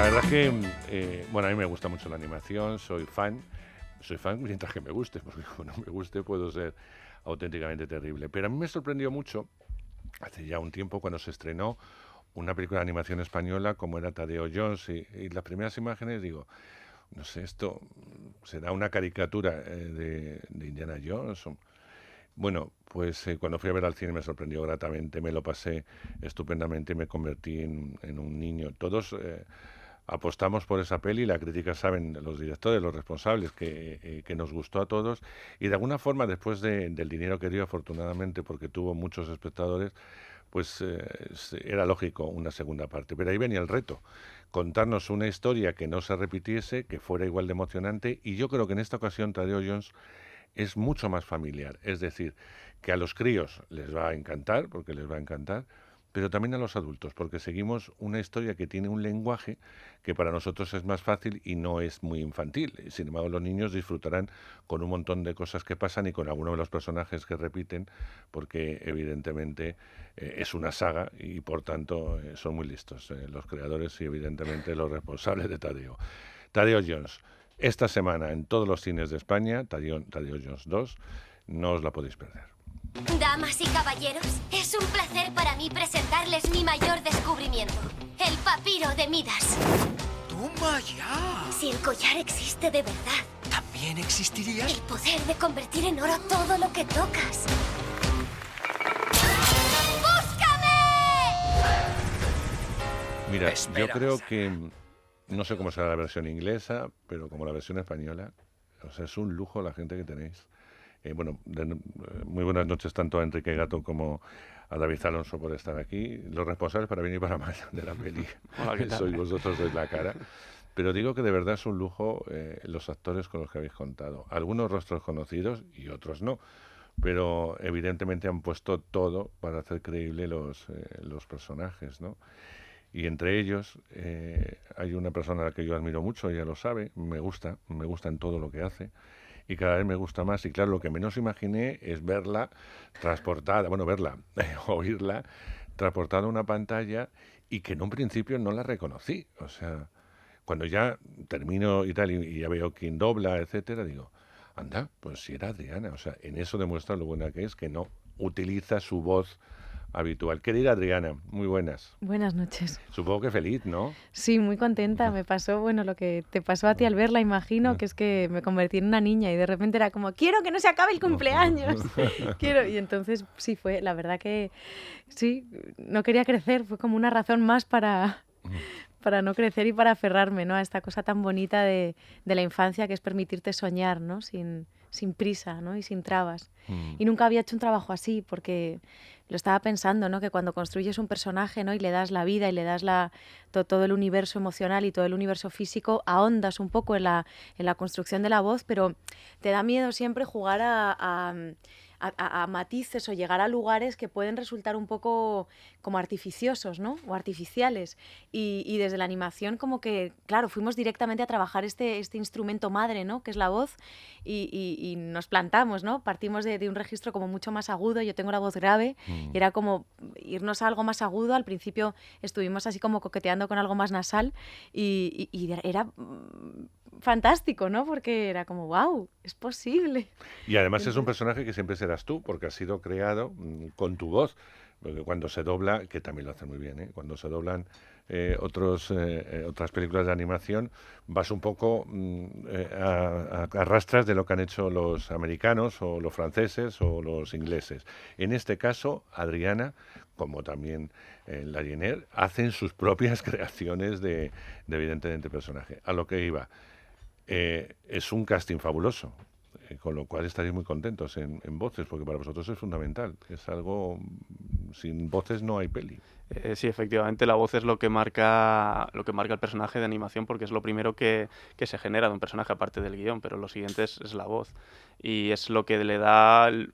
verdad es que, bueno, a mí me gusta mucho la animación, soy fan mientras que me guste, porque como no me guste puedo ser auténticamente terrible. Pero a mí me sorprendió mucho, hace ya un tiempo, cuando se estrenó una película de animación española como era Tadeo Jones, y las primeras imágenes digo, no sé, esto será una caricatura de Indiana Jones. Bueno, pues cuando fui a ver al cine me sorprendió gratamente, me lo pasé estupendamente y me convertí en un niño. Todos apostamos por esa peli, la crítica saben, los directores, los responsables, que nos gustó a todos y de alguna forma después del dinero que dio afortunadamente porque tuvo muchos espectadores, pues era lógico una segunda parte. Pero ahí venía el reto, contarnos una historia que no se repitiese, que fuera igual de emocionante y yo creo que en esta ocasión Tadeo Jones es mucho más familiar. Es decir, que a los críos les va a encantar, porque les va a encantar, pero también a los adultos, porque seguimos una historia que tiene un lenguaje que para nosotros es más fácil y no es muy infantil. Sin embargo, los niños disfrutarán con un montón de cosas que pasan y con algunos de los personajes que repiten, porque evidentemente es una saga y por tanto son muy listos los creadores y evidentemente los responsables de Tadeo. Tadeo Jones. Esta semana en todos los cines de España, Tadeo Jones 2, no os la podéis perder. Damas y caballeros, es un placer para mí presentarles mi mayor descubrimiento, el papiro de Midas. ¡Toma ya! Si el collar existe de verdad, ¿también existiría? el poder de convertir en oro todo lo que tocas. ¡Búscame! Mira, Esperanza. yo creo que, no sé cómo será la versión inglesa, pero como la versión española, o sea, es un lujo la gente que tenéis. Bueno, muy buenas noches tanto a Enrique Gato como a David Alonso por estar aquí. Los responsables para bien y para mal de la peli. Hola, ¿qué tal? Sois vosotros, sois la cara. Pero digo que de verdad es un lujo los actores con los que habéis contado. Algunos rostros conocidos y otros no. Pero evidentemente han puesto todo para hacer creíble los personajes, ¿no? Y entre ellos hay una persona a la que yo admiro mucho, ella lo sabe, me gusta en todo lo que hace y cada vez me gusta más. Y claro, lo que menos imaginé es verla transportada, bueno, verla, oírla transportada a una pantalla y que en un principio no la reconocí. O sea, cuando ya termino y tal y ya veo quién dobla, etcétera, digo, anda, pues si era Adriana. O sea, en eso demuestra lo buena que es, que no utiliza su voz habitual. Querida Adriana, muy buenas. Buenas noches. Supongo que feliz, ¿no? Sí, muy contenta. Me pasó, bueno, lo que te pasó a ti al verla, imagino, que es que me convertí en una niña y de repente era como, quiero que no se acabe el cumpleaños. Quiero. Y entonces sí fue, la verdad que sí, no quería crecer, fue como una razón más para no crecer y para aferrarme, ¿no? A esta cosa tan bonita de la infancia que es permitirte soñar, ¿no? Sin prisa, ¿no? Y sin trabas. Y nunca había hecho un trabajo así porque lo estaba pensando, ¿no? Que cuando construyes un personaje, ¿no? Y le das la vida y le das todo el universo emocional y todo el universo físico, ahondas un poco en la construcción de la voz, pero te da miedo siempre jugar a matices o llegar a lugares que pueden resultar un poco como artificiosos, ¿no? O artificiales. Y desde la animación como que, claro, fuimos directamente a trabajar este instrumento madre, ¿no? Que es la voz y nos plantamos, ¿no? Partimos de un registro como mucho más agudo, yo tengo la voz grave y era como irnos a algo más agudo. Al principio estuvimos así como coqueteando con algo más nasal y era fantástico, ¿no? Porque era como, wow, es posible. Y además es un personaje que siempre serás tú, porque has sido creado con tu voz. Porque cuando se dobla, que también lo hace muy bien, ¿eh? Cuando se doblan otras películas de animación, vas un poco a rastras de lo que han hecho los americanos o los franceses o los ingleses. En este caso, Adriana, como también la Jenner, hacen sus propias creaciones de evidentemente personaje. A lo que iba, es un casting fabuloso. Con lo cual estaréis muy contentos en voces, porque para vosotros es fundamental. Es algo, sin voces no hay peli. Sí, efectivamente, la voz es lo que marca el personaje de animación, porque es lo primero que se genera de un personaje aparte del guión, pero lo siguiente es la voz. Y es lo que le da el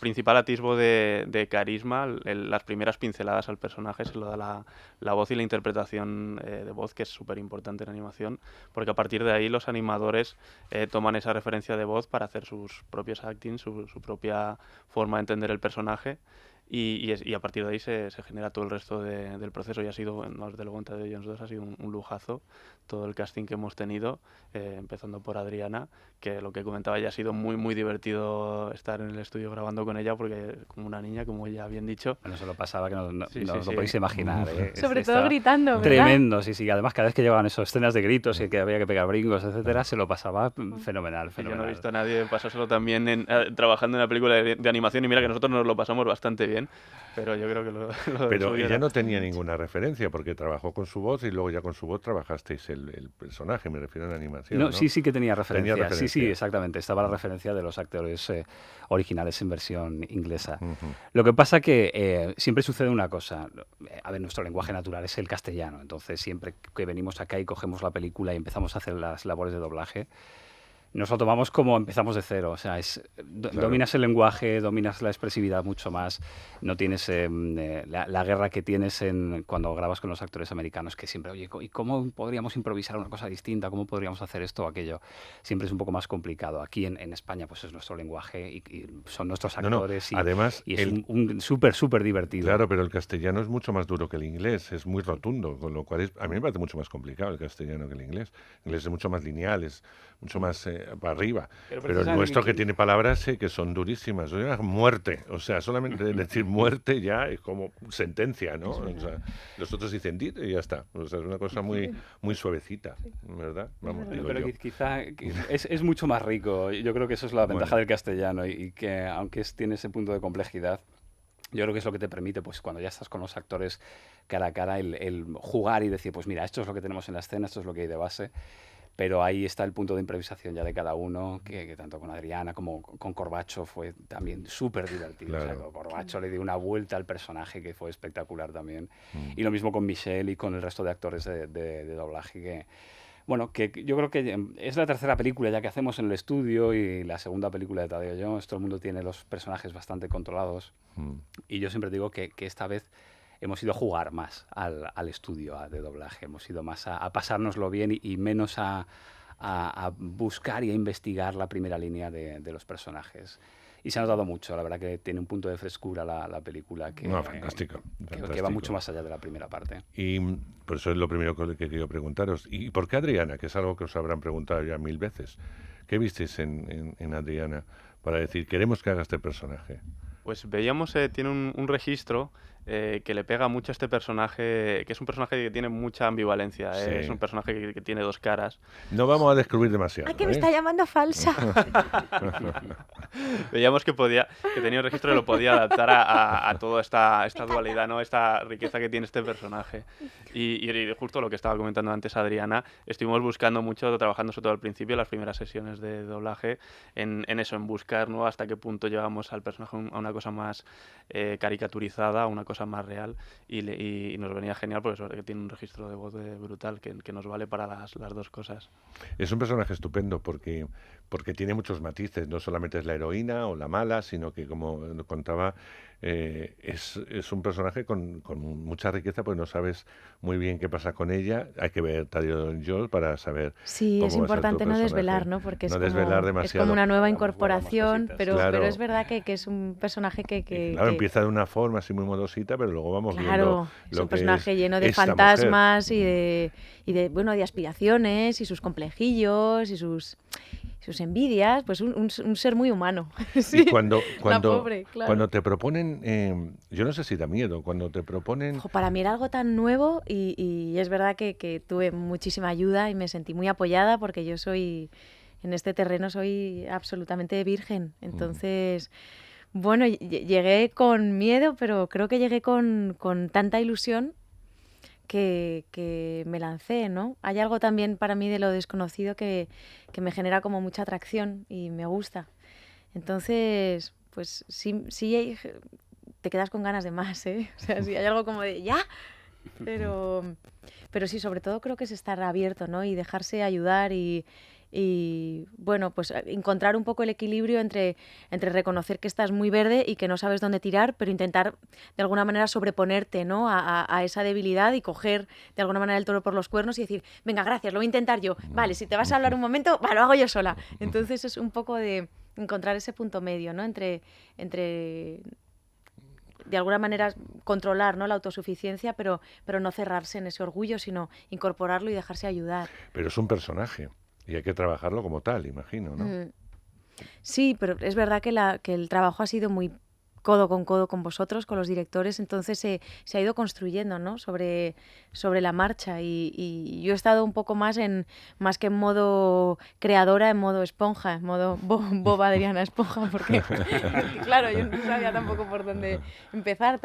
principal atisbo de carisma, las primeras pinceladas al personaje se lo da la voz y la interpretación de voz, que es súper importante en animación, porque a partir de ahí los animadores toman esa referencia de voz para hacer sus propios acting, su propia forma de entender el personaje. y a partir de ahí se genera todo el resto del proceso y ha sido, desde luego en Tadeo Jones 2 ha sido un lujazo todo el casting que hemos tenido, empezando por Adriana, que lo que comentaba ya ha sido muy muy divertido estar en el estudio grabando con ella porque como una niña, como ya bien dicho. Bueno, eso lo pasaba que no Sí, os sí, lo sí. podéis imaginar. Sobre todo Estaba gritando, ¿verdad? tremendo, sí, sí. Además, cada vez que llevaban esas escenas de gritos y que había que pegar brincos, etcétera, se lo pasaba fenomenal, Yo no fenomenal. he visto a nadie pasárselo también trabajando en una película de animación y mira que nosotros nos lo pasamos bastante bien, pero yo creo que lo Pero suyo ella era- no tenía ninguna referencia porque trabajó con su voz y luego ya con su voz trabajasteis el personaje, me refiero a la animación, No, ¿no? sí, sí que tenía referencia. Sí, sí, referencia. exactamente. Estaba la referencia de los actores originales en versión inglesa. Ujú. Lo que pasa que siempre sucede una cosa. A ver, nuestro lenguaje natural es el castellano. Entonces, siempre que venimos acá y cogemos la película y empezamos a hacer las labores de doblaje, nos lo tomamos como empezamos de cero. O sea, Claro. dominas el lenguaje, dominas la expresividad mucho más. No tienes la guerra que tienes cuando grabas con los actores americanos, que siempre, oye, ¿y cómo podríamos improvisar una cosa distinta? ¿Cómo podríamos hacer esto o aquello? Siempre es un poco más complicado. Aquí en España, pues es nuestro lenguaje y son nuestros No, no, actores. además, y es el- un súper, súper divertido. Claro, pero el castellano es mucho más duro que el inglés, es muy rotundo, con lo cual a mí me parece mucho más complicado el castellano que el inglés. El inglés es mucho más lineal, es mucho más para arriba. Pero el precisamente nuestro que tiene palabras que son durísimas. Muerte, o sea, solamente decir muerte ya es como sentencia, ¿no? O sea, los otros dicen dit y ya está. O sea, es una cosa muy, muy suavecita, ¿verdad? Vamos, digo Pero yo. quizá es mucho más rico. Yo creo que eso es la ventaja Bueno. del castellano y que aunque tiene ese punto de complejidad, yo creo que es lo que te permite, pues cuando ya estás con los actores cara a cara, el jugar y decir, pues mira, esto es lo que tenemos en la escena, esto es lo que hay de base. Pero ahí está el punto de improvisación ya de cada uno, que tanto con Adriana como con Corbacho fue también súper divertido. O sea, Claro. Corbacho le dio una vuelta al personaje que fue espectacular también. Mm. Y lo mismo con Michelle y con el resto de actores de doblaje que... Bueno, que yo creo que es la tercera película ya que hacemos en el estudio y la segunda película de Tadeo Jones. Todo el mundo tiene los personajes bastante controlados. Mm. Y yo siempre digo que esta vez hemos ido a jugar más al estudio de doblaje. Hemos ido más a pasárnoslo bien y menos a buscar y a investigar la primera línea de los personajes. Y se ha notado mucho, la verdad que tiene un punto de frescura la película que, No, fantástico, que va fantástico. mucho más allá de la primera parte. Y por eso es lo primero que quiero preguntaros. ¿Y por qué Adriana? Que es algo que os habrán preguntado ya 1000 veces. ¿Qué visteis en Adriana para decir, queremos que haga este personaje? Pues veíamos, tiene un registro que le pega mucho a este personaje, que es un personaje que tiene mucha ambivalencia, Sí. es un personaje que tiene dos caras. No vamos a descubrir demasiado. ¡Ay, que me ¿eh? está llamando falsa! Veíamos que tenía un registro que lo podía adaptar a toda esta dualidad, ¿no? Esta riqueza que tiene este personaje. Y justo lo que estaba comentando antes Adriana, estuvimos buscando mucho, trabajando sobre todo al principio, las primeras sesiones de doblaje, en eso, en buscar, ¿no? Hasta qué punto llevamos al personaje a una cosa más caricaturizada, a una cosa más real, y nos venía genial porque eso, que tiene un registro de voz brutal que nos vale para las dos cosas. Es un personaje estupendo porque tiene muchos matices. No solamente es la heroína o la mala, sino que, como contaba, es un personaje con mucha riqueza porque no sabes muy bien qué pasa con ella. Hay que ver Tadeo Jones para saber Sí, cómo es va a ser tu importante no personaje. desvelar, ¿no? Porque No desvelar es demasiado. como una nueva Vamos, guardamos incorporación, cositas. pero Claro. es verdad que es un personaje que Claro, empieza de una forma así muy modosita, pero luego vamos viendo claro, es lo un que personaje es lleno de esta fantasmas mujer. y de, bueno, de aspiraciones y sus complejillos y sus envidias, pues un ser muy humano. Sí, Y cuando pobre, claro. cuando te proponen, yo no sé si da miedo, cuando te proponen... Ojo, para mí era algo tan nuevo y es verdad que tuve muchísima ayuda y me sentí muy apoyada porque yo en este terreno soy absolutamente virgen. Entonces, bueno, llegué con miedo, pero creo que llegué con tanta ilusión que me lancé, ¿no? Hay algo también para mí de lo desconocido que me genera como mucha atracción y me gusta. Entonces, pues sí te quedas con ganas de más, ¿eh? O sea, sí hay algo como de ¡ya! Pero sí, sobre todo creo que es estar abierto, ¿no? Y dejarse ayudar y bueno, pues encontrar un poco el equilibrio entre reconocer que estás muy verde y que no sabes dónde tirar, pero intentar de alguna manera sobreponerte, ¿no? a esa debilidad y coger de alguna manera el toro por los cuernos y decir, venga, gracias, lo voy a intentar yo. Vale, si te vas a hablar un momento, lo hago yo sola. Entonces es un poco de encontrar ese punto medio, ¿no? Entre de alguna manera controlar, ¿no?, la autosuficiencia, pero no cerrarse en ese orgullo, sino incorporarlo y dejarse ayudar. Pero es un personaje y hay que trabajarlo como tal, imagino, ¿no? Sí, pero es verdad que el trabajo ha sido muy codo con vosotros, con los directores, entonces se ha ido construyendo, ¿no?, sobre la marcha, y yo he estado un poco más que en modo creadora, en modo esponja, en modo Bob Adriana Esponja, porque claro, yo no sabía tampoco por dónde empezar,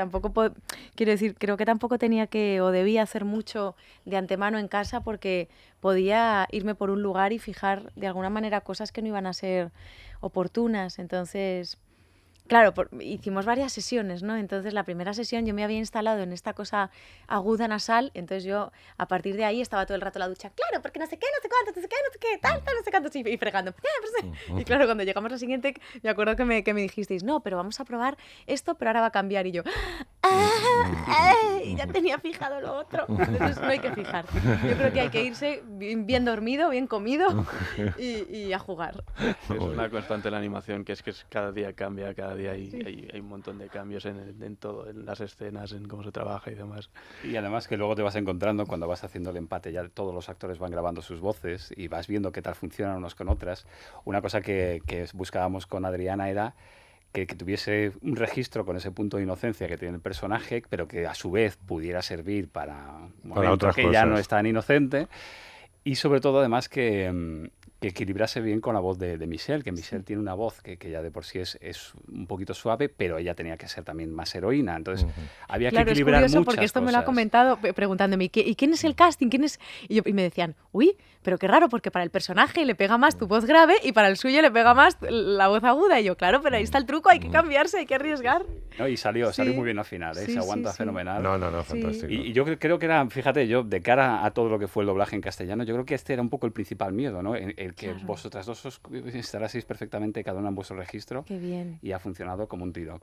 quiero decir, creo que tampoco tenía que o debía hacer mucho de antemano en casa, porque podía irme por un lugar y fijar de alguna manera cosas que no iban a ser oportunas, entonces... Claro, hicimos varias sesiones, ¿no? Entonces, la primera sesión yo me había instalado en esta cosa aguda nasal, entonces yo, a partir de ahí, estaba todo el rato en la ducha, claro, porque no sé qué, no sé cuánto, no sé qué, no sé qué, tal, no sé cuánto, y fregando. Y claro, cuando llegamos a la siguiente, me acuerdo que me dijisteis, no, pero vamos a probar esto, pero ahora va a cambiar, y yo, y ya tenía fijado lo otro. Entonces, no hay que fijar. Yo creo que hay que irse bien dormido, bien comido, y a jugar. Es una constante en la animación, que cada día cambia, cada día hay un montón de cambios en todo, en las escenas, en cómo se trabaja y demás. Y además que luego te vas encontrando, cuando vas haciendo el empate, ya todos los actores van grabando sus voces y vas viendo qué tal funcionan unos con otras. Una cosa que buscábamos con Adriana era que tuviese un registro con ese punto de inocencia que tiene el personaje, pero que a su vez pudiera servir para un momento otras que cosas. ya no es tan inocente. Y sobre todo, además, que equilibrase bien con la voz de Michelle, que Michelle tiene una voz que ya de por sí es un poquito suave, pero ella tenía que ser también más heroína. Entonces, había que equilibrar es curioso muchas porque esto me lo ha cosas. comentado preguntándome, ¿y quién es el casting? ¿Quién es? Y me decían, uy, pero qué raro, porque para el personaje le pega más tu voz grave y para el suyo le pega más la voz aguda. Y yo, claro, pero ahí está el truco, hay que cambiarse, hay que arriesgar. No, y salió muy bien al final, ¿eh? Sí, Se aguanta sí. fenomenal. No, fantástico. Y yo creo que era, fíjate, yo de cara a todo lo que fue el doblaje en castellano, yo creo que este era un poco el principal miedo, ¿no? El que vosotras dos os instalaseis perfectamente cada una en vuestro registro. Qué bien. Y ha funcionado como un tiro.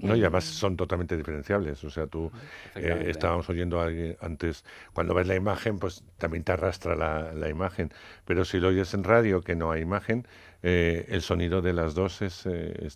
No, y además son totalmente diferenciables. O sea, tú estábamos oyendo antes, cuando ves la imagen, pues también te arrastra la imagen. Pero si lo oyes en radio, que no hay imagen, el sonido de las dos es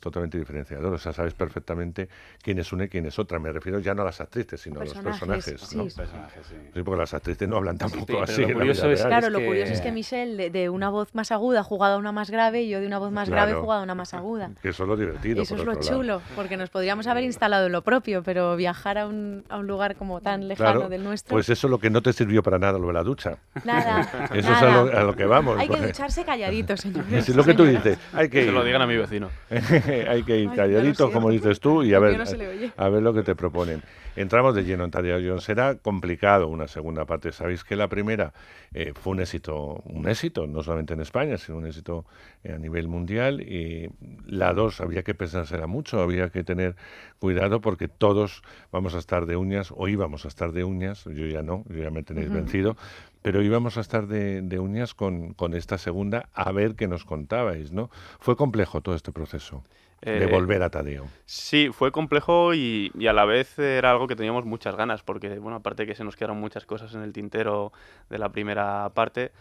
totalmente diferenciador. O sea, sabes perfectamente quién es una y quién es otra. Me refiero ya no a las actrices, sino a los personajes. Sí, ¿no? sí. Personajes, sí. Sí, porque las actrices no hablan tampoco pero así. lo en la curioso vida es- real. Claro, es lo que- curioso es que Michelle, de una voz más aguda, ha jugado a una más grave, y yo de una voz más grave he jugado a una más aguda. Que eso es lo divertido. Eso por es lo otro lado. chulo, porque nos podríamos haber instalado en lo propio, pero viajar a un lugar como tan lejano Claro, del nuestro... pues eso es lo que no te sirvió para nada, lo de la ducha. Nada, Eso nada. es a lo que vamos. Hay que porque- ducharse calladitos, señores. Es lo que tú dices, hay que Que se ir. lo digan a mi vecino. Hay que ir Ay, calladitos, ya lo como siento. dices tú, y a Lo mío ver, no se le oye. a ver lo que te proponen. Entramos de lleno en Tarea Jones. Será complicado una segunda parte. Sabéis que la primera fue un éxito, no solamente en España, sino un éxito a nivel mundial. Y la 2 había que pensársela mucho, había que tener cuidado porque todos vamos a estar de uñas, o íbamos a estar de uñas, yo ya no, yo ya me tenéis vencido, pero íbamos a estar de uñas con esta segunda, a ver qué nos contabais, ¿no? Fue complejo todo este proceso de volver a Tadeo. Sí, fue complejo y a la vez era algo que teníamos muchas ganas, porque, bueno, aparte de que se nos quedaron muchas cosas en el tintero de la primera parte,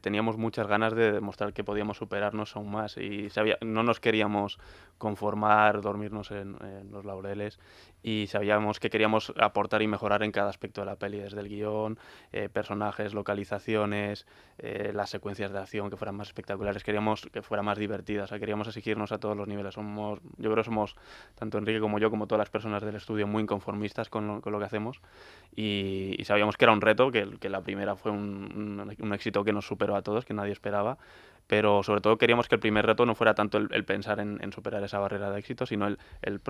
teníamos muchas ganas de demostrar que podíamos superarnos aún más y no nos queríamos conformar, dormirnos en los laureles, y sabíamos que queríamos aportar y mejorar en cada aspecto de la peli, desde el guión, personajes, localizaciones, las secuencias de acción que fueran más espectaculares, queríamos que fueran más divertidas, o sea, queríamos exigirnos a todos los niveles. Yo creo que somos, tanto Enrique como yo, como todas las personas del estudio, muy inconformistas con lo que hacemos, y sabíamos que era un reto, que la primera fue un éxito que nos superó a todos, que nadie esperaba, pero sobre todo queríamos que el primer reto no fuera tanto el pensar en superar esa barrera de éxito, sino el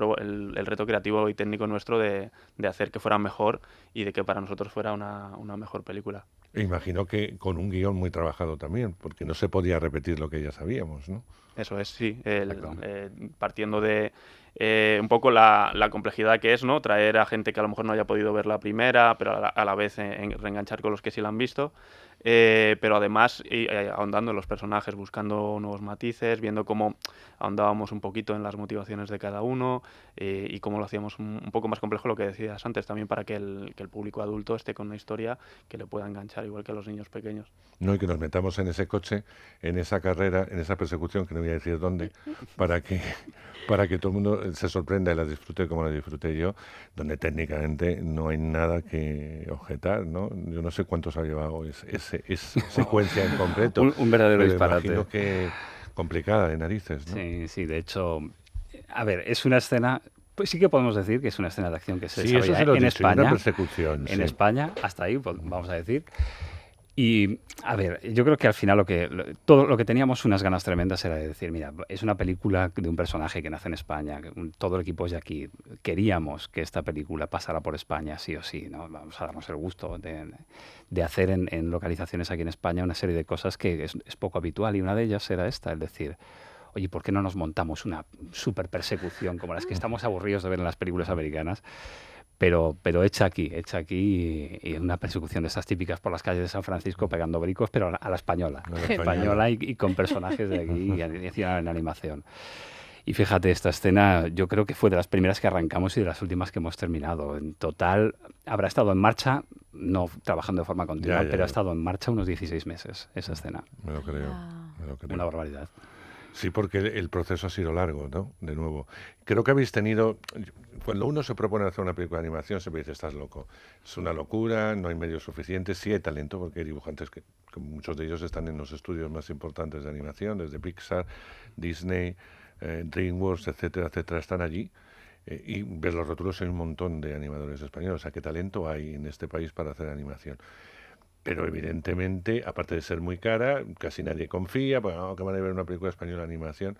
reto creativo y técnico nuestro de hacer que fuera mejor y de que para nosotros fuera una mejor película. E imagino que con un guión muy trabajado también, porque no se podía repetir lo que ya sabíamos, ¿no? Eso es, sí. Exacto. Partiendo de un poco la complejidad que es, ¿no? Traer a gente que a lo mejor no haya podido ver la primera, pero a la vez reenganchar con los que sí la han visto. pero además ahondando en los personajes, buscando nuevos matices, viendo cómo ahondábamos un poquito en las motivaciones de cada uno y cómo lo hacíamos un poco más complejo, lo que decías antes, también para que el público adulto esté con una historia que le pueda enganchar, igual que a los niños pequeños. No, y que nos metamos en ese coche, en esa carrera, en esa persecución, que no voy a decir dónde, para que, para que todo el mundo se sorprenda y la disfrute como la disfruté yo, donde técnicamente no hay nada que objetar, ¿no? Yo no sé cuántos ha llevado esa secuencia en concreto. Un verdadero pero disparate. imagino que complicada de narices, ¿no? Sí, sí, de hecho, a ver, es una escena, pues sí que podemos decir que es una escena de acción que se Sí, eso desarrolla se lo en he dicho, una España. persecución, En sí. España, hasta ahí, pues, vamos a decir. Y, a ver, yo creo que al final todo lo que teníamos unas ganas tremendas era de decir, mira, es una película de un personaje que nace en España, todo el equipo es de aquí. Queríamos que esta película pasara por España, sí o sí, ¿no? Vamos a darnos el gusto de hacer en localizaciones aquí en España una serie de cosas que es poco habitual, y una de ellas era esta, es decir, oye, ¿por qué no nos montamos una super persecución como las que estamos aburridos de ver en las películas americanas? Pero hecha aquí y una persecución de esas típicas por las calles de San Francisco pegando bricos, pero a la española. A la Española y con personajes de aquí y encima en animación. Y fíjate, esta escena yo creo que fue de las primeras que arrancamos y de las últimas que hemos terminado. En total habrá estado en marcha, no trabajando de forma continua, Ya, pero ya. ha estado en marcha unos 16 meses esa escena. Me lo creo, Ah. me lo creo. Una barbaridad. Sí, porque el proceso ha sido largo, ¿no? De nuevo. Creo que habéis tenido... Cuando uno se propone hacer una película de animación, siempre dice, estás loco. Es una locura, no hay medios suficientes. Sí hay talento, porque hay dibujantes que muchos de ellos están en los estudios más importantes de animación, desde Pixar, Disney, DreamWorks, etcétera, etcétera, están allí. Y ves los rótulos, hay un montón de animadores españoles. O sea, ¿qué talento hay en este país para hacer animación? Pero evidentemente, aparte de ser muy cara, casi nadie confía, pues no, que van a ver una película española de animación.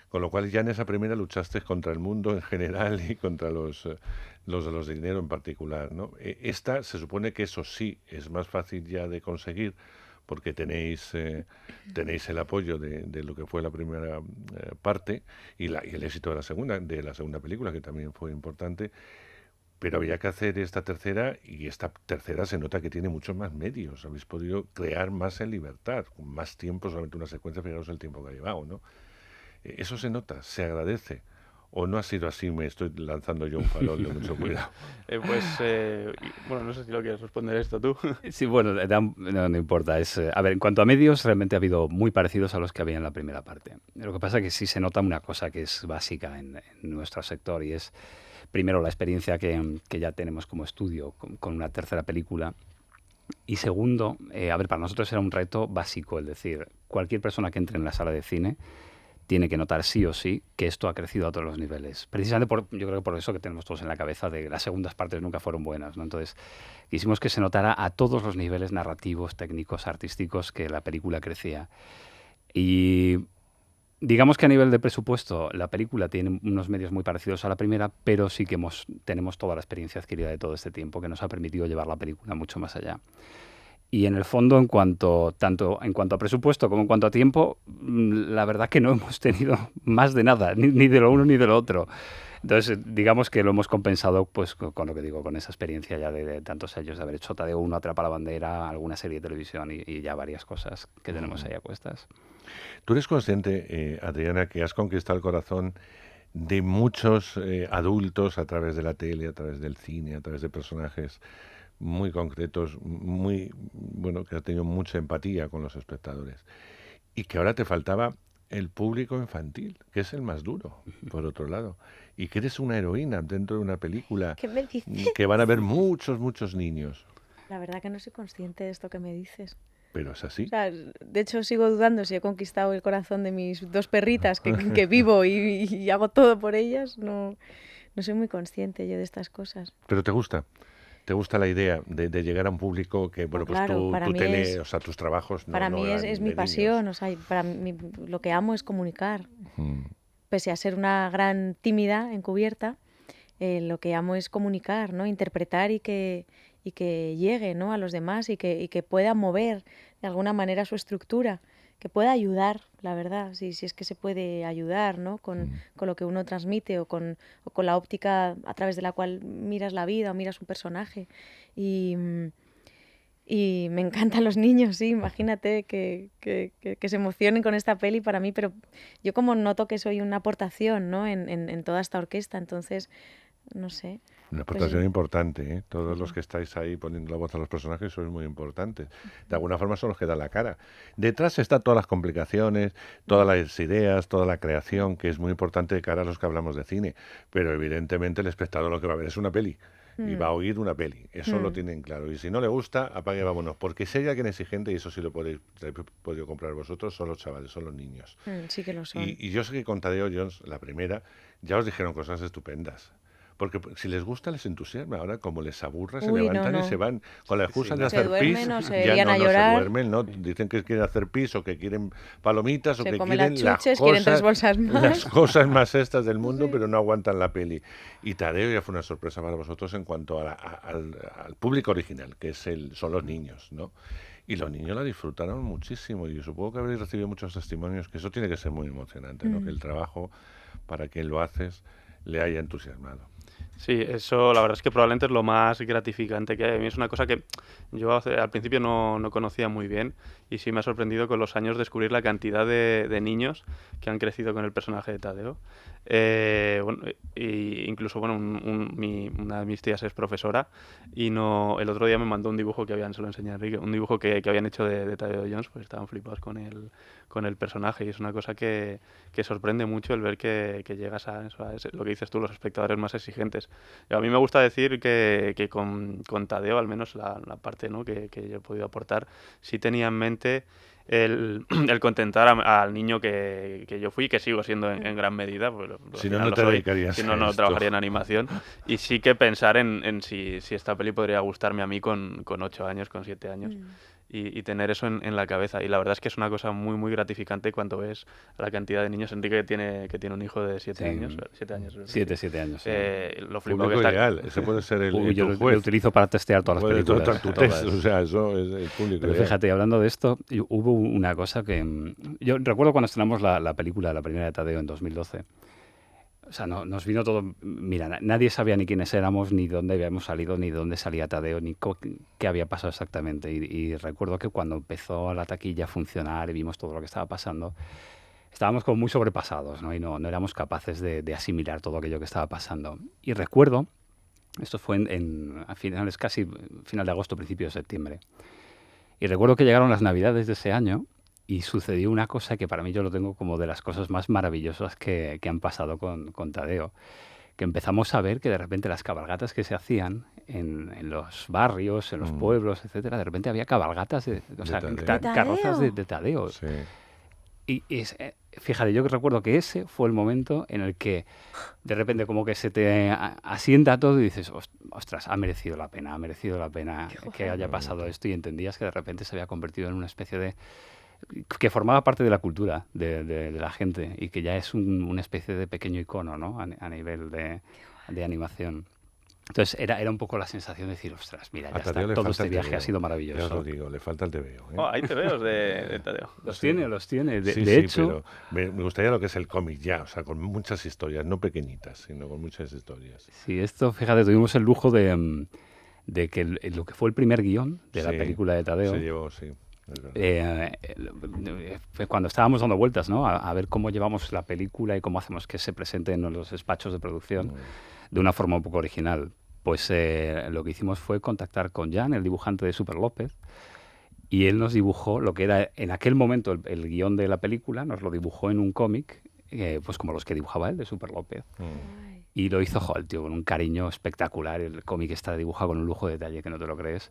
Con lo cual ya en esa primera luchaste contra el mundo en general y contra los de los de dinero en particular, ¿no? Esta se supone que eso sí es más fácil ya de conseguir porque tenéis el apoyo de lo que fue la primera parte y el éxito de la segunda película, que también fue importante. Pero había que hacer esta tercera, y esta tercera se nota que tiene muchos más medios. Habéis podido crear más en libertad, con más tiempo, solamente una secuencia, fijaos el tiempo que ha llevado, ¿no? Eso se nota, se agradece. ¿O no ha sido así? Me estoy lanzando yo un farol de mucho cuidado. Bueno, no sé si lo quieres responder esto tú. Sí, bueno, no importa. A ver, en cuanto a medios, realmente ha habido muy parecidos a los que había en la primera parte. Lo que pasa es que sí se nota una cosa que es básica en nuestro sector, y es, primero, la experiencia que ya tenemos como estudio con una tercera película. Y segundo, a ver, para nosotros era un reto básico, es decir, cualquier persona que entre en la sala de cine tiene que notar sí o sí que esto ha crecido a todos los niveles. Precisamente yo creo que por eso que tenemos todos en la cabeza de las segundas partes nunca fueron buenas, ¿no? Entonces, quisimos que se notara a todos los niveles narrativos, técnicos, artísticos, que la película crecía. Y digamos que a nivel de presupuesto, la película tiene unos medios muy parecidos a la primera, pero sí que tenemos toda la experiencia adquirida de todo este tiempo que nos ha permitido llevar la película mucho más allá. Y en el fondo, tanto en cuanto a presupuesto como en cuanto a tiempo, la verdad que no hemos tenido más de nada, ni de lo uno ni de lo otro. Entonces, digamos que lo hemos compensado pues con lo que digo, con esa experiencia ya de tantos años de haber hecho Tadeo 1, Atrapa la bandera, alguna serie de televisión y ya varias cosas que tenemos ahí a cuestas. ¿Tú eres consciente, Adriana, que has conquistado el corazón de muchos adultos a través de la tele, a través del cine, a través de personajes muy concretos, que has tenido mucha empatía con los espectadores, y que ahora te faltaba el público infantil, que es el más duro, por otro lado, y que eres una heroína dentro de una película ¿Qué me dices? que van a ver muchos niños? La verdad que no soy consciente de esto que me dices. Pero es así. O sea, de hecho, sigo dudando si he conquistado el corazón de mis dos perritas que vivo y hago todo por ellas. No soy muy consciente yo de estas cosas. Pero te gusta. ¿Te gusta la idea de llegar a un público que, bueno, pues Claro, para tu mí tele, o sea, tus trabajos no Para no mí eran es de mi niños? pasión, o sea, para mí lo que amo es comunicar. Mm. Pese a ser una gran tímida, encubierta, lo que amo es comunicar, ¿no? Interpretar y que llegue, ¿no? a los demás y que pueda mover de alguna manera su estructura, que pueda ayudar, la verdad, si es que se puede ayudar, ¿no? con lo que uno transmite o con la óptica a través de la cual miras la vida o miras un personaje. Y Y me encantan los niños, sí, imagínate que se emocionen con esta peli para mí, pero yo como noto que soy una aportación, ¿no? en toda esta orquesta, entonces, no sé. Una Pues aportación importante, ¿eh? Todos los que estáis ahí poniendo la voz a los personajes sois muy importantes. De alguna forma son los que dan la cara. Detrás están todas las complicaciones, todas las ideas, toda la creación, que es muy importante de cara a los que hablamos de cine. Pero evidentemente el espectador lo que va a ver es una peli. Y va a oír una peli. Eso lo tienen claro. Y si no le gusta, apague y vámonos. Porque si hay alguien exigente, y eso sí lo podéis podido comprar vosotros, son los chavales, son los niños. Sí que lo son. Y yo sé que con Tadeo Jones, la primera, ya os dijeron cosas estupendas. Porque si les gusta, les entusiasma. Ahora, como les aburra, se Uy, no, levantan y no. se van. Con la excusa de Se hacer duermen pis, o se ya irían a no se llorar. duermen, ¿no? Dicen que quieren hacer pis o que quieren palomitas o Se que comen quieren las chuches, quieren 3 bolsas las más. cosas más estas del mundo, pero no aguantan la peli. Y Tadeo ya fue una sorpresa para vosotros en cuanto al público original, que son los niños, ¿no? Y los niños la disfrutaron muchísimo y supongo que habréis recibido muchos testimonios, que eso tiene que ser muy emocionante, ¿no? Que el trabajo para quien lo haces le haya entusiasmado. Sí, eso la verdad es que probablemente es lo más gratificante que hay. A mí es una cosa que yo al principio no conocía muy bien y sí me ha sorprendido con los años descubrir la cantidad de niños que han crecido con el personaje de Tadeo. Bueno, y incluso bueno, una de mis tías es profesora y el otro día me mandó un dibujo que se lo enseñé a Enrique, un dibujo que habían hecho de Tadeo Jones, pues estaban flipados con el personaje y es una cosa que sorprende mucho el ver que llegas a lo que dices tú, los espectadores más exigentes. A mí me gusta decir que con Tadeo, al menos la parte, ¿no? que yo he podido aportar, sí tenía en mente el contentar al niño que yo fui y que sigo siendo en gran medida. Pues, Si no, no te dedicarías si no, a no esto. trabajaría en animación. Y sí que pensar en si esta peli podría gustarme a mí con 8 años, con 7 años. Y tener eso en la cabeza. Y la verdad es que es una cosa muy, muy gratificante cuando ves la cantidad de niños. Enrique que tiene un hijo de 7 años. 7 años. 7 años. Sí. Lo flipado que Público está. ideal. Ese puede ser Uy, yo tu lo juez. utilizo para testear todas las Puede películas. tu test, todas. o sea, eso es el público Pero ideal. fíjate, hablando de esto, hubo una cosa que... Yo recuerdo cuando estrenamos la película, la primera de Tadeo, en 2012. O sea, nos vino todo... Mira, nadie sabía ni quiénes éramos, ni dónde habíamos salido, ni dónde salía Tadeo, ni qué había pasado exactamente. Y recuerdo que cuando empezó la taquilla a funcionar y vimos todo lo que estaba pasando, estábamos como muy sobrepasados, ¿no? Y no éramos capaces de asimilar todo aquello que estaba pasando. Y recuerdo, esto fue a finales, casi final de agosto, principio de septiembre. Y recuerdo que llegaron las Navidades de ese año y sucedió una cosa que para mí yo lo tengo como de las cosas más maravillosas que han pasado con Tadeo. Que empezamos a ver que de repente las cabalgatas que se hacían en los barrios, en los pueblos, etcétera, de repente había cabalgatas, carrozas de Tadeo. Sí. Y fíjate, yo recuerdo que ese fue el momento en el que de repente como que se te asienta todo y dices, ostras, ha merecido la pena que haya pasado esto, y entendías que de repente se había convertido en una especie de... que formaba parte de la cultura de la gente y que ya es una especie de pequeño icono, ¿no? a nivel de animación. Entonces era un poco la sensación de decir, ostras, mira, ya A Tadeo está, le todo falta este el viaje TVO. ha sido Ya os maravilloso. lo digo, le falta el TVO. ¿eh? Oh, hay tebeos de Tadeo. Los tiene. De Sí, hecho, pero me gustaría lo que es el cómic ya, o sea, con muchas historias, no pequeñitas, sino con muchas historias. sí, esto, fíjate, tuvimos el lujo de que lo que fue el primer guión de la Sí, película de Tadeo, Se llevó, sí. Es verdad. fue cuando estábamos dando vueltas, ¿no? A ver cómo llevamos la película y cómo hacemos que se presente en los despachos de producción de una forma un poco original. Pues lo que hicimos fue contactar con Jan, el dibujante de Super López, y él nos dibujó lo que era en aquel momento el guión de la película, nos lo dibujó en un cómic, pues como los que dibujaba él, de Super López. Y lo hizo, el tío, con un cariño espectacular. El cómic está dibujado con un lujo de detalle que no te lo crees.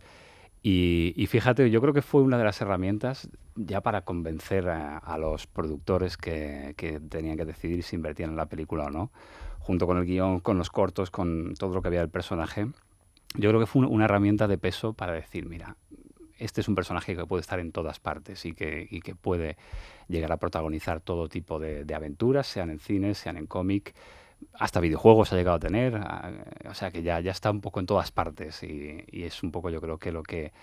Y fíjate, yo creo que fue una de las herramientas ya para convencer a los productores que tenían que decidir si invertían en la película o no, junto con el guión, con los cortos, con todo lo que había del personaje. Yo creo que fue una herramienta de peso para decir, mira, este es un personaje que puede estar en todas partes y que puede llegar a protagonizar todo tipo de aventuras, sean en cine, sean en cómic, hasta videojuegos ha llegado a tener, o sea que ya está un poco en todas partes y es un poco, yo creo que lo que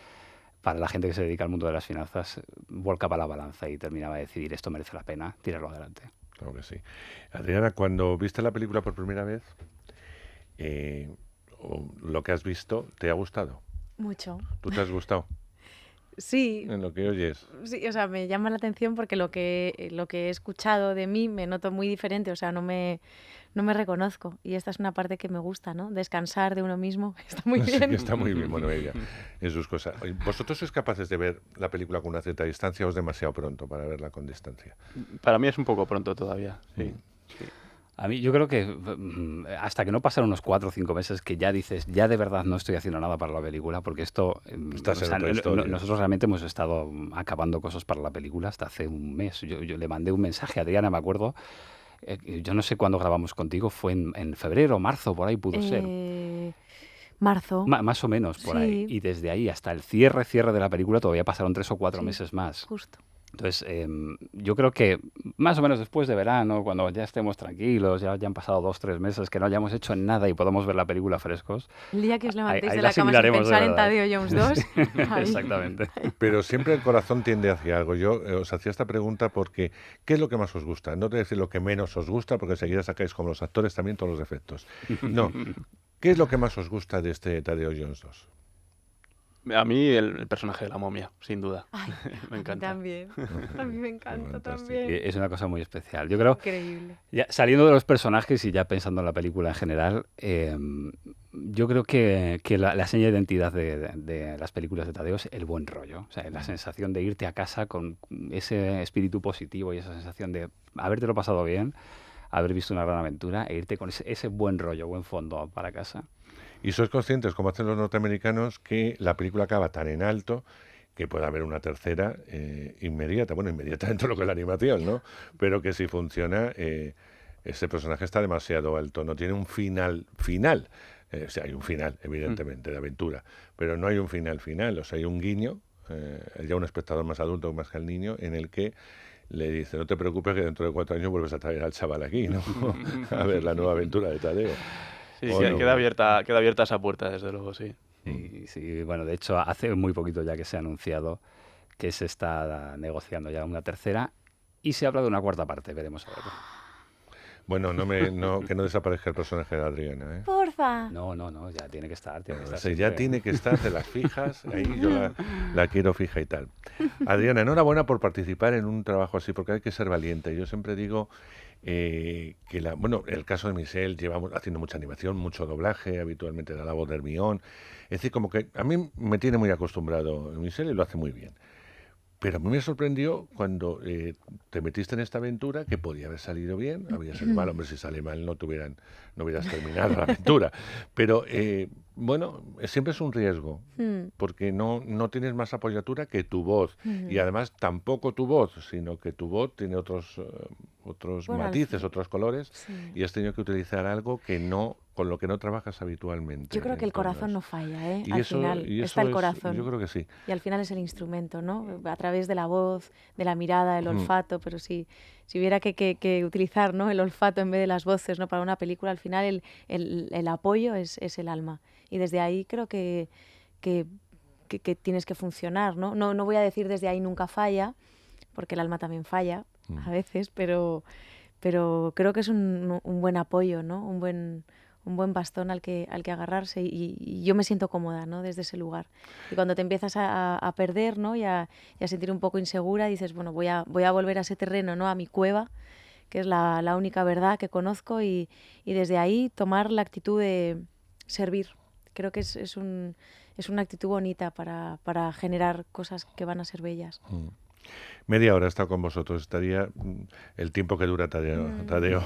para la gente que se dedica al mundo de las finanzas volcaba la balanza y terminaba de decidir esto merece la pena, tirarlo adelante. Claro que sí. Adriana, cuando viste la película por primera vez, lo que has visto, ¿te ha gustado? Mucho. ¿Tú te has gustado? Sí, en lo que oyes. sí, o sea, me llama la atención porque lo que he escuchado de mí me noto muy diferente, o sea, no me reconozco. Y esta es una parte que me gusta, ¿no? Descansar de uno mismo está muy Sí, bien. está muy bien, bueno, ella, en sus cosas. Oye, ¿vosotros sois capaces de ver la película con una cierta distancia o es demasiado pronto para verla con distancia? Para mí es un poco pronto todavía. Sí. A mí yo creo que hasta que no pasan unos 4 o 5 meses que ya dices, ya de verdad no estoy haciendo nada para la película, porque esto, Estás en otra historia. nosotros realmente hemos estado acabando cosas para la película hasta hace un mes. Yo le mandé un mensaje a Adriana, me acuerdo, yo no sé cuándo grabamos contigo, fue en febrero, marzo, por ahí pudo ser. Marzo, Más o menos por ahí. sí, Y desde ahí hasta el cierre de la película todavía pasaron 3 o 4 sí, meses más. justo. Entonces, yo creo que más o menos después de verano, cuando ya estemos tranquilos, ya han pasado 2 o 3 meses que no hayamos hecho nada y podamos ver la película frescos, El día que os levantéis ahí de la la cama sin asimilaremos de pensar en verdad. Tadeo Jones 2, ahí. Exactamente. Pero siempre el corazón tiende hacia algo. Yo os hacía esta pregunta porque ¿qué es lo que más os gusta? No te voy a decir lo que menos os gusta, porque enseguida sacáis como los actores también todos los defectos. No. ¿Qué es lo que más os gusta de este Tadeo Jones 2? A mí el personaje de la momia, sin duda. Ay, Me encanta. también. A mí me encanta Fantástico. Y también. es una cosa muy especial. Yo creo, Increíble. ya, saliendo de los personajes y ya pensando en la película en general, yo creo que la seña de identidad de las películas de Tadeo es el buen rollo. O sea, la sensación de irte a casa con ese espíritu positivo y esa sensación de habértelo pasado bien, haber visto una gran aventura e irte con ese buen rollo, buen fondo para casa. Y sois conscientes, como hacen los norteamericanos, que la película acaba tan en alto que puede haber una tercera inmediata. Bueno, inmediata dentro de lo que es la animación, ¿no? Pero que si funciona, ese personaje está demasiado alto, no tiene un final. O sea, hay un final, evidentemente, de aventura, pero no hay un final. O sea, hay un guiño, ya un espectador más adulto más que el niño, en el que le dice, no te preocupes que dentro de 4 años vuelves a traer al chaval aquí, ¿no? A ver la nueva aventura de Tadeo. Sí, ¿O no? queda abierta esa puerta, desde luego, sí. Y sí, bueno, de hecho, hace muy poquito ya que se ha anunciado que se está negociando ya una tercera y se habla de una cuarta parte, veremos a ver. Bueno, que no desaparezca el personaje de Adriana, ¿eh? Porfa. No, ya tiene que estar. Tiene que O estar sea, ya siempre. tiene que estar de las fijas, ahí yo la quiero fija y tal. Adriana, enhorabuena por participar en un trabajo así, porque hay que ser valiente. Yo siempre digo bueno, el caso de Michelle, llevamos haciendo mucha animación, mucho doblaje, habitualmente da la voz de Hermione. Es decir, como que a mí me tiene muy acostumbrado Michelle y lo hace muy bien. Pero a mí me sorprendió cuando te metiste en esta aventura que podía haber salido bien, había sido mal, hombre, si sale mal no hubieras terminado la aventura. Pero bueno, siempre es un riesgo, porque no tienes más apoyatura que tu voz. Y además tampoco tu voz, sino que tu voz tiene otros Bueno, matices, otros colores, Sí. y has tenido que utilizar algo con lo que no trabajas habitualmente. Yo creo que el Entonces, corazón no falla, ¿eh? y Al eso, final y está eso el corazón. yo creo que sí. Y al final es el instrumento, ¿no? A través de la voz, de la mirada, el olfato, pero si hubiera que utilizar, ¿no?, el olfato en vez de las voces, ¿no?, para una película, al final el apoyo es el alma. Y desde ahí creo que tienes que funcionar, ¿no? No voy a decir desde ahí nunca falla, porque el alma también falla a veces, pero creo que es un buen apoyo, ¿no? Un buen bastón al que agarrarse y yo me siento cómoda, ¿no?, desde ese lugar. Y cuando te empiezas a perder, ¿no?, y a sentir un poco insegura, dices, bueno, voy a volver a ese terreno, ¿no?, a mi cueva, que es la única verdad que conozco y desde ahí tomar la actitud de servir. Creo que es una actitud bonita para generar cosas que van a ser bellas. Media hora he estado con vosotros, estaría el tiempo que dura Tadeo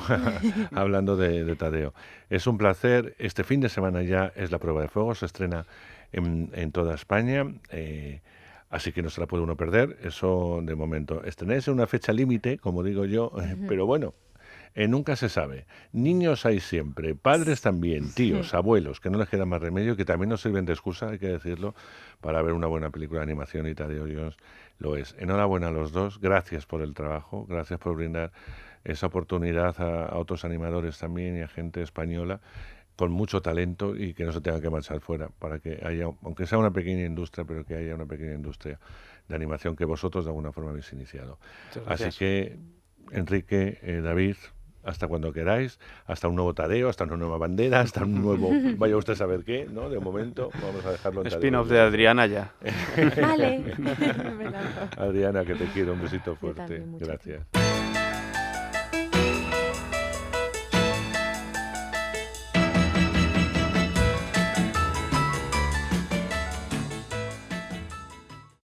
hablando de Tadeo. Es un placer, este fin de semana ya es la prueba de fuego, se estrena en toda España, así que no se la puede uno perder, eso de momento. Estrenáis en una fecha límite, como digo yo, pero bueno, nunca se sabe. Niños hay siempre, padres también, tíos, abuelos, que no les queda más remedio, que también nos sirven de excusa, hay que decirlo, para ver una buena película de animación y Tadeo Jones lo es. Enhorabuena a los dos, gracias por el trabajo, gracias por brindar esa oportunidad a otros animadores también y a gente española con mucho talento y que no se tenga que marchar fuera, para que haya, aunque sea una pequeña industria, pero que haya una pequeña industria de animación que vosotros de alguna forma habéis iniciado. Muchas gracias. Así que, Enrique, David, hasta cuando queráis, hasta un nuevo Tadeo, hasta una nueva bandera, hasta un nuevo, vaya usted a saber qué, ¿no? De momento vamos a dejarlo en Tadeo. Spin-off de Adriana ya. Vale. Me lanzo. Adriana, que te quiero, un besito Yo fuerte. también, mucho. Gracias.